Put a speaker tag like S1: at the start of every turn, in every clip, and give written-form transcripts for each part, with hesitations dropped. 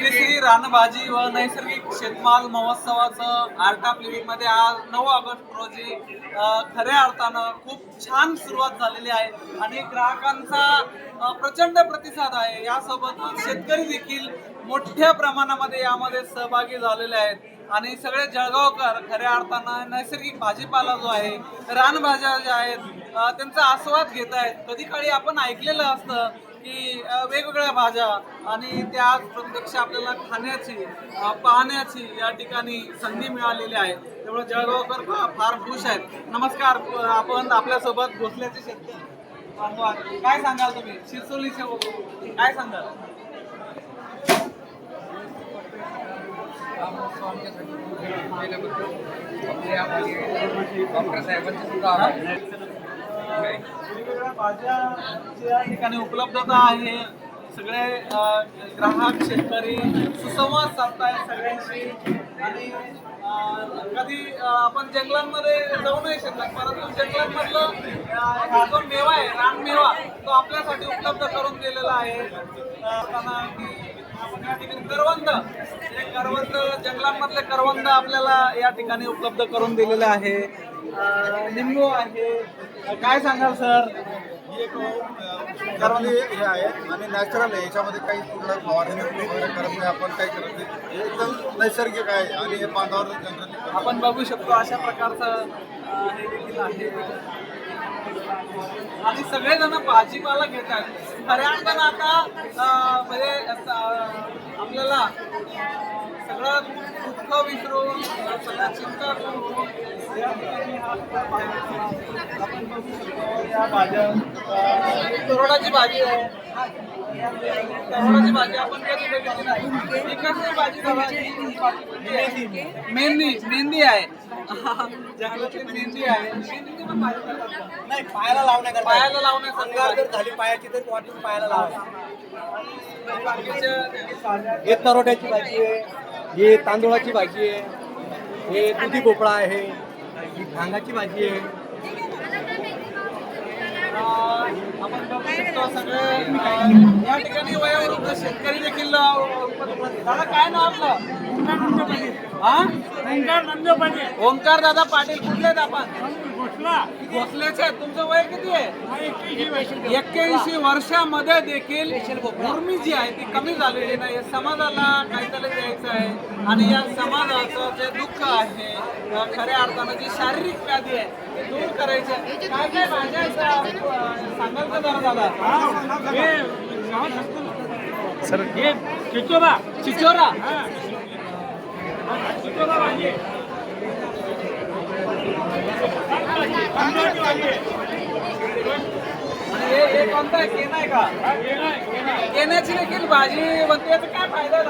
S1: श्री रानभाजी व नैसर्गिक शेतमाल महोत्सवाचं आर्ट ऑफ लिव्हिंग मध्ये आज 9 ऑगस्ट रोजी खऱ्या अर्थानं खूप छान सुरुवात झालेली आहे आणि ग्राहकांचा प्रचंड प्रतिसाद आहे। यासोबतच शेतकरी देखील मोठ्या प्रमाणामध्ये यामध्ये सहभागी झालेले आहेत आणि सगळे जळगावकर खऱ्या अर्थानं नैसर्गिक भाजीपाला जो आहे, रानभाज्या ज्या आहेत त्यांचा आस्वाद घेत आहेत। कधी काळी आपण ऐकलेलं असतं की वेगवेगळ्या भाज्या आणि त्या प्रत्यक्ष आपल्याला खाण्याची पाहण्याची या ठिकाणी संधी मिळालेली आहे। त्यामुळे जळगावकर फार खुश आहेत। नमस्कार, आपण आपल्यासोबत भोसल्याचे शेतकरी बांधव आहेत। काय सांगाल तुम्ही शिरसोलीचे, काय सांगाल?
S2: डॉक्टर साहेबांचे सुद्धा
S1: वेगवेगळ्या भाज्या या ठिकाणी उपलब्धता आहे। सगळे ग्राहक शेतकरी सुसंवाद साधतायत सगळ्यांशी आणि कधी आपण जंगलांमध्ये जाऊ नाही शकत, परंतु जंगलांमधलं हा जो मेवा आहे, रानमेवा, तो आपल्यासाठी उपलब्ध करून दिलेला आहे। आपण या ठिकाणी करवंद जंगलांमधले करवंद आपल्याला या ठिकाणी उपलब्ध करून दिलेले आहे। लिंबू आहे। काय सांगाल सर?
S3: करवंदी हे आहे आणि नॅचरल आहे, याच्यामध्ये काही कुठला फवारणी वगैरे करत नाही, आपण काही करत नाही, हे एकदम नैसर्गिक आहे आणि हे बांधावर जनरली
S1: आपण बघू शकतो अशा प्रकारचं हे देखील आहे आणि सगळेजण भाजीपाला घेतात। खऱ्या अर्थानं आता म्हणजे आपल्याला सगळं दुःख विसरून सगळ्या चिंता करून आपण बघू शकतो या भाज्या। तरोडाची भाजी आहे, तरोडाची भाजी आपण कधी बघितली नाही। एकाच भाजी मेहंदी आहे, जंगलातली मेहंदी आहे। मेहंदीची पण भाजी करतात
S2: नाही, पायाला
S1: लावण्यासाठी
S2: जर झाली पायाची तर वाटून पायाला लावायची।
S1: बाकीच्या
S2: हे तरोट्याची भाजी आहे, ही तांदूळाची भाजी आहे, हे दुधी भोपळा आहे, ही भांगाची भाजी आहे।
S1: आपण बघू शकतो सगळे या ठिकाणी वयोवृद्ध शेतकरी देखील। दादा काय नाव आपलं? ओंकार दादा पाटील, कुठले आहेत आपण? भोसल्याचे आहेत। तुमचं वय किती आहे? 81 वर्षामध्ये देखील उर्मी जी आहे ती कमी झालेली नाही। समाजाला काहीतरी द्यायचं आहे आणि या समाजाचं जे दुःख आहे, खऱ्या अर्थानं जी शारीरिक व्याधी आहे ती दूर करायची आहे। काय काय भाज्या सांगाल का जरा दादा?
S4: सर हे चिचोरा
S1: चिचोरा हे कोणतं आहे? केना आहे का? केण्याची देखील भाजी बनते। याचा काय फायदा आहे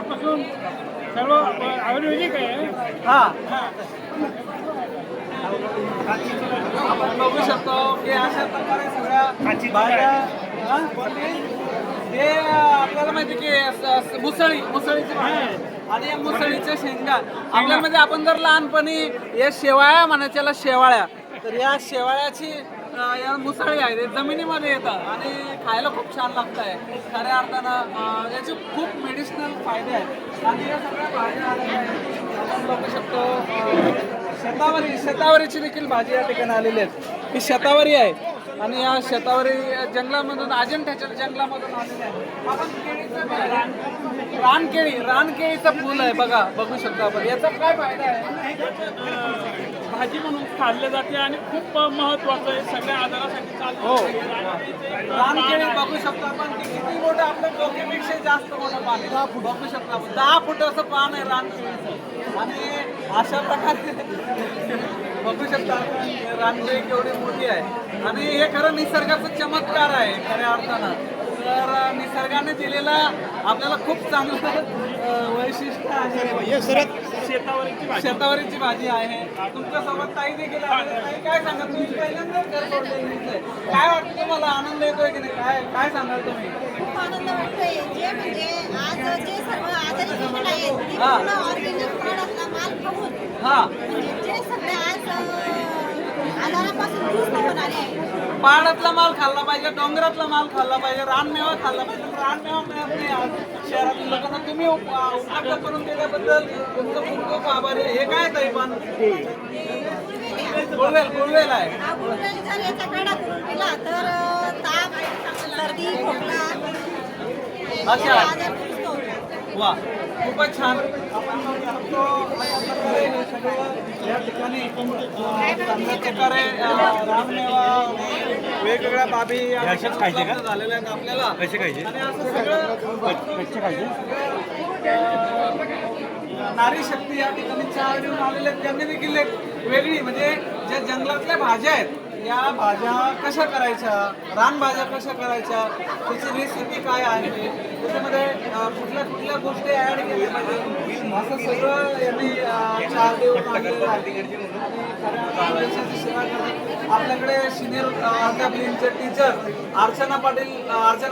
S4: पासून सर्व आयुर्वेदिक आहे।
S1: हा, आपण बघू शकतो की अशा प्रकारे सगळ्या भाज्या हे आपल्याला माहिती की मुसळीची भाजी आणि या मुसळीच्या शेंगा आपल्यामध्ये आपण जर लहानपणी या शेवाळ्या म्हणायच्या शेवाळ्या, तर या शेवाळ्याची या मुसळी आहे ते जमिनीमध्ये येतात आणि खायला खूप छान लागत आहे। खऱ्या अर्थानं याचे खूप मेडिसिनल फायदे आहेत आणि या सगळ्या भाज्या आपण बघू शकतो। शतावरीची देखील भाजी या ठिकाणी आलेली आहेत। ही शतावरी आहे आणि या शतावरी जंगलामधून अजिंठ्याच्या जंगलामधून आलेली आहे। आपण रानकेळीचं फुल आहे, बघू शकतो आपण। याचा काय फायदा आहे?
S4: भाजी म्हणून खाल्ले जाते आणि खूप महत्वाचं आहे सगळ्या आजारासाठी चालतं।
S1: हो, रानकेळी बघू शकतो आपण किती मोठं, आपल्या डोक्यापेक्षा जास्त मोठं पान आहे। बघू शकतो आपण 10 फुटाचं पान आहे रानकेळीचं आणि अशा प्रकारे बघू शकता आपण रानकेळी केवढी मोठी आहे आणि हे खरं निसर्गाचा चमत्कार आहे खऱ्या अर्थानं। तर निसर्गाने दिलेला आपल्याला खूप चांगलं वैशिष्ट्य आहे। शेतावरीची भाजी आहे। तुमच्यासोबत ताई देखील आहे। ताई काय सांगा, तुम्ही पहिल्यांदाच घर सोडलेलं आहे, काय वाटतं तुम्हाला? आनंद येतोय की नाही? काय सांगाल तुम्ही?
S5: खूप आनंद वाटतोय। जे म्हणजे आज जे सर्व आजारी पेशंट आहेत ते पूर्ण ऑर्गॅनिक प्रॉडक्टला माल पाहून
S1: हा,
S5: म्हणजे जे सगळे आज आजारापासून दूर होणारे आहे
S1: पहाडातला माल खाल्ला पाहिजे, डोंगरातला माल खाल्ला पाहिजे, रानमेवा खाल्ला पाहिजे. रानमेवा मिळत नाही आज शहरातील लोकांना. तुम्ही उपलब्ध करून दिल्याबद्दल तुमचं खूप खूप आभारी आहे. हे काय ताई पण गुळवेल आहे.
S5: हा गुळवेल जर याचा काढा करून पिला तर ताप, सर्दी, खोकला
S1: अच्छा.
S5: आजार दुरुस्त होतात.
S1: वा, खूपच छान. आपण बघू शकतो अशा प्रकारे हे सगळं या ठिकाणी चांगल्या प्रकारे रानमेवा आणि वेगवेगळ्या बाबी या ठिकाणी उपलब्ध झालेल्या आहेत आपल्याला. आणि असं सगळं नारी शक्ती या ठिकाणी चहा घेऊन आलेले आहेत. त्यांनी देखील एक वेगळी म्हणजे ज्या जंगलातल्या भाज्या आहेत या भाज्या कशा करायच्या, रानभाज्या कशा करायच्या, त्याची रेसिपी काय आहे, त्याच्यामध्ये कुठल्या कुठल्या गोष्टी ॲड केल्या पाहिजे असं सगळं यांनी चहा देऊन आणलेलं आहे. आणि देशाची सेवा करतात. आपल्याकडे सिनियर अध्यापनाचे टीचर अर्चना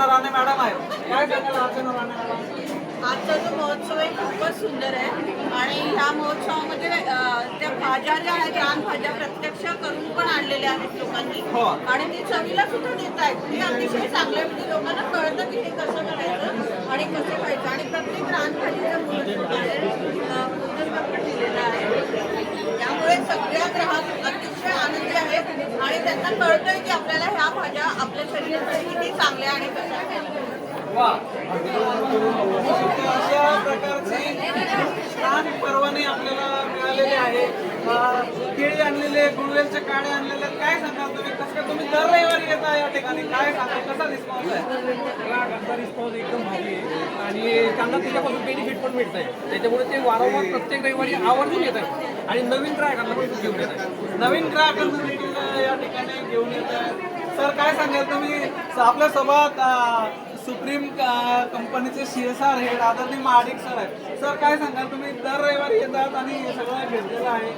S1: राणे मॅडम आहेत. काय सांगाल अर्चना राणे मॅडम?
S6: आजचा जो महोत्सव आहे खूपच सुंदर आहे आणि ह्या महोत्सवामध्ये त्या भाज्या ज्या आहेत रानभाज्या प्रत्यक्ष करून पण आणलेल्या आहेत लोकांनी
S1: हो.
S6: आणि ते चवीला सुद्धा देत आहेत. हे अतिशय चांगलं आहे. म्हणजे लोकांना कळतं की हे कसं करायचं आणि कसं खायचं आणि प्रत्येक रानभाजीचं महत्त्व आहे पोषण दिलेलं आहे. त्यामुळे सगळ्या ग्राहक अतिशय आनंदी आहेत आणि त्यांना कळतंय की आपल्याला ह्या भाज्या आपल्या शरीरासाठी किती चांगल्या आणि कशा आहेत.
S1: वा, अशा प्रकारची छान परवाने आपल्याला मिळालेले आहे. केळी आणलेले, गुळवेलचे काढे आणलेले. काय सांगाल तुम्ही? कसं काय तुम्ही दर रविवारी येता या ठिकाणी? काय सांगाल, कसा रिस्पॉन्स आहे?
S2: ग्राहकांचा रिस्पॉन्स एकदम भारी आहे आणि त्यांना त्याच्यापासून बेनिफिट पण मिळत आहे. त्याच्यामुळे ते वारंवार प्रत्येक रविवारी आवर्जून येत आहेत आणि नवीन ग्राहकांना पण घेऊन येत आहेत.
S1: नवीन ग्राहकांना देखील या ठिकाणी घेऊन येत आहे. सर काय सांगाल तुम्ही? आपल्यासोबत सुप्रीम कंपनीचे CSR हेड आदरणीय महाडिक सर आहेत. सर काय सांगाल तुम्ही? दर रविवारी येतात आणि हे सगळं घेतलेलं आहे.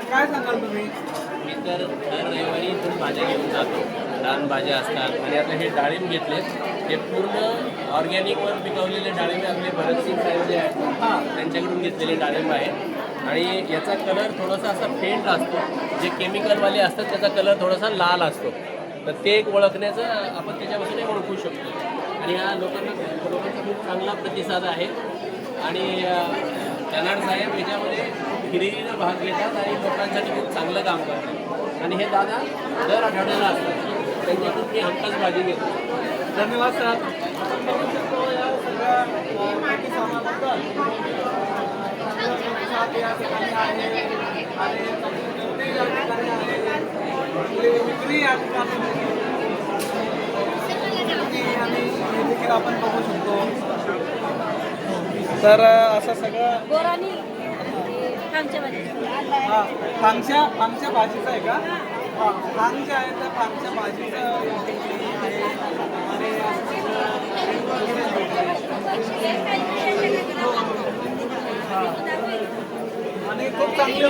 S1: काय सांगाल तुम्ही?
S7: मी तर दर रविवारी इथून भाज्या घेऊन जातो. रानभाज्या असतात आणि आता हे डाळिंब घेतले, हे पूर्ण ऑर्गॅनिकवर पिकवलेले डाळिंब आपले भरतसिंग साहेब जे आहेत त्यांच्याकडून घेतलेले डाळिंब आहे आणि याचा कलर थोडासा असा फेंट असतो. जे केमिकलवाले असतात त्याचा कलर थोडासा लाल असतो. तर ते एक ओळखण्याचं आपण त्याच्यापासून एक ओळखू शकतो आणि ह्या लोकांचा खूप चांगला प्रतिसाद आहे आणि कनाड साहेब याच्यामध्ये हिरिरीनं भाग घेतात आणि लोकांसाठी खूप चांगलं काम करतात आणि हे दादा दर आठवड्याला असतात. त्यांच्याकडून मी हमखास भाजी घेतो.
S1: धन्यवाद सर. आपण बघू शकतो या सगळ्या माहिती सामानाबद्दल या ठिकाणी आहे आणि विक्री या ठिकाणी आहे. विक्री या ठिकाणी आणि हे देखील आपण बघू शकतो. तर असं सगळं
S5: गोरानी खामच्या
S1: हां फांगच्या भाजीचं आहे का? हां, फांग जे आहे त्या फांगच्या भाजीचं या ठिकाणी आहे आणि असं आणि खूप चांगली या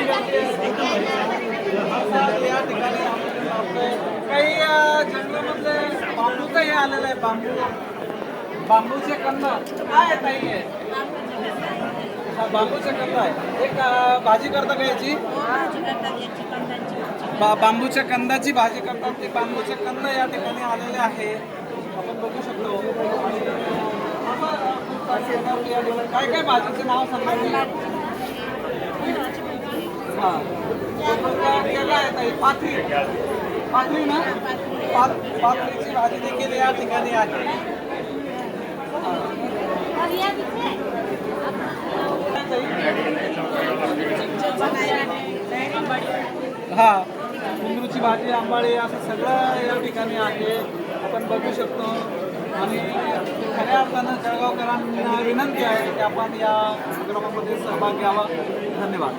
S1: ठिकाणी काही जंगलामधले बांबूचं हे आलेलं आहे. बांबूचे कंद काय आहे ताई? आहे बांबूचे कंद आहे. एक भाजी करता का याची? बांबूच्या कंदाची भाजी करतात. ते बांबूचे कंद या ठिकाणी आलेले आहे. आपण बघू शकतो. काय काय भाजीचे नाव सांगा. हां, केलं आहे ताई. पाथरी ना? पाथरीची भाजी देखील या ठिकाणी आहे. हा, कुंदरूची भाजी, आंबाळे असं सगळं या ठिकाणी आहे. आपण बघू शकतो आणि खऱ्या अर्थानं जळगावकरांना विनंती आहे की आपण या कार्यक्रमामध्ये सहभाग घ्यावा. धन्यवाद.